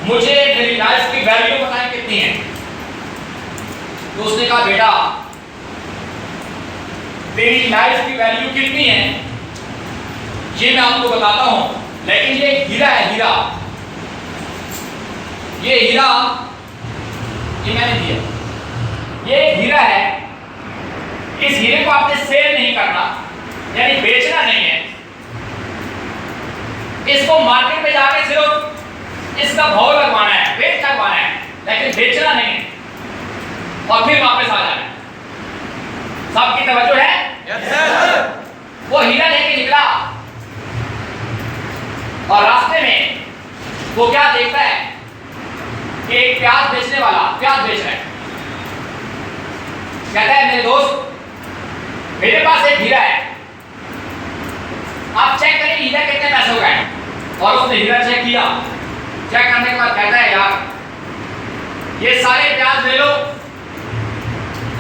मुझे मेरी लाइफ की वैल्यू बताएं कितनी है। तो उसने कहा बेटा मेरी लाइफ की वैल्यू कितनी है ये मैं आपको बताता हूं, लेकिन ये हीरा है, हीरा, ये हीरा ये मैंने दिया, ये हीरा है। इस हीरे को आपने सेल नहीं करना, यानी बेचना नहीं है। इसको मार्केट में जाके सिर्फ इसका भाव लगवाना है, रेट लगवाना है, लेकिन बेचना नहीं है और फिर वापस आ जाना है। सबकी तवज्जो है? Yes sir. वो हीरा लेके निकला और रास्ते में वो क्या देखता है कि एक प्याज बेचने वाला प्याज बेच रहा है। कहता है मेरे दोस्त मेरे पास एक हीरा है, आप चेक करें हीरा कितने पैसे का है। और उसने हीरा चेक किया, चेक करने के बाद कहता है यार ये सारे प्याज ले लो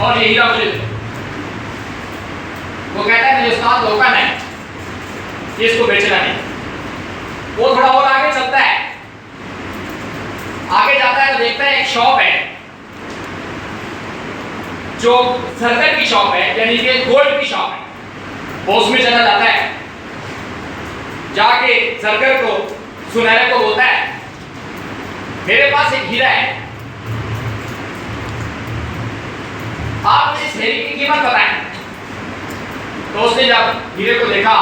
और ये हीरा मुझे दो। वो कहता है मेरे उस्ताद धोखा नहीं, इसको बेचना नहीं। वो थोड़ा और आगे चलता है, आगे जाता है तो देखता है एक शॉप है जो जरगर की शॉप है, यानी कि गोल्ड की शॉप है। वो उसमें चला जाता है, जाके जरगर को सुनहरे को बोलता है मेरे पास एक हीरा है, आप मुझे इस हीरे की कीमत बताएं। तो उसने जब हीरे को देखा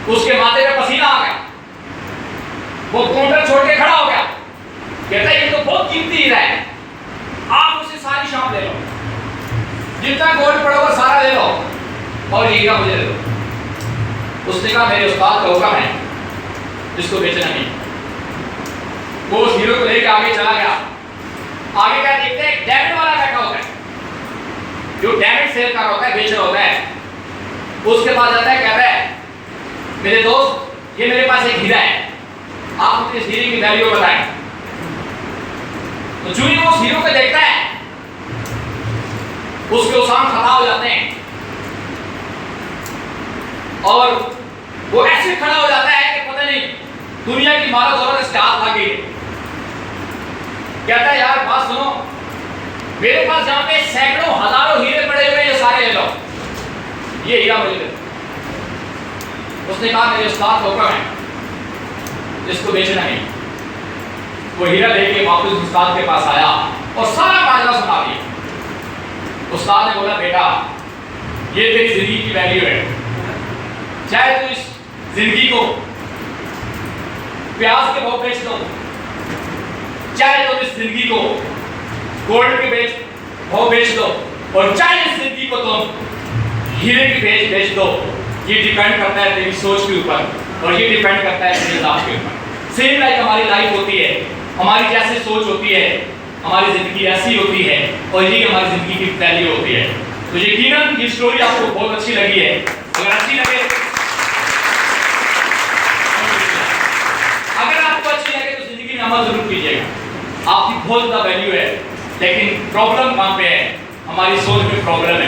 उसके माथे पे पसीना आ गया, वो काउंटर छोड़ के खड़ा हो गया। कहता है ये तो बहुत कीमती हीरा है, आप मुझसे सारी शॉप ले लो, जितना गोल्ड पड़ा हुआ सारा ले लो और ये हीरा मुझे दे दो। उसने कहा मेरे उस्ताद का हुक्म है, जिसको बेचना नहीं। वो उस हीरो को लेकर आगे चला गया। आगे क्या देखते हैं, डैमेज वाला बैठा होता है, जो डैमेज सेल कर रहा होता है, बेच रहा होता है। उसके पास जाता है, कहता है मेरे दोस्त ये मेरे पास एक हीरा है, आप मुझे इस हीरे की वैल्यू बताएं। तो जो ही वो उस हीरो को देखता है उसके उसाम खड़ा हो जाते हैं और वो ऐसे खड़ा हो जाता है कि पता नहीं दुनिया की मारा दौलत इसके हाथ लग गई। कहता है यार बात सुनो, मेरे पास जहां पे सैकड़ों हजारों हीरे पड़े हुए ये सारे ले लो, ये हीरा मुझे दे दो। उसने कहा मेरे उस्ताद हुक्म है, जिसको बेचना नहीं। वो हीरा लेके वापस उस्ताद के पास आया और सारा माजरा सुना दिया। उस्ताद ने बोला बेटा ये तेरी जिंदगी की वैल्यू है, चाहे तू इस जिंदगी को प्याज के भाव बेच दो, चाहे तुम इस जिंदगी को गोल्ड के भाव बेच दो, और चाहे इस जिंदगी को तुम हीरे की बेच दो। ये डिपेंड करता है तेरी सोच के ऊपर और ये डिपेंड करता है तेरे लाभ के ऊपर। सेम लाइक हमारी लाइफ होती है, हमारी जैसे सोच होती है, हमारी जिंदगी ऐसी होती है और ये हमारी जिंदगी की वैल्यू होती है। तो यकीनन ये स्टोरी आपको बहुत अच्छी लगी है। अगर अच्छी लगे, अगर आपको अच्छी लगे तो जिंदगी में अमल जरूर कीजिएगा। आपकी बहुत ज्यादा वैल्यू है, लेकिन प्रॉब्लम कहां पे है, हमारी सोच में प्रॉब्लम है।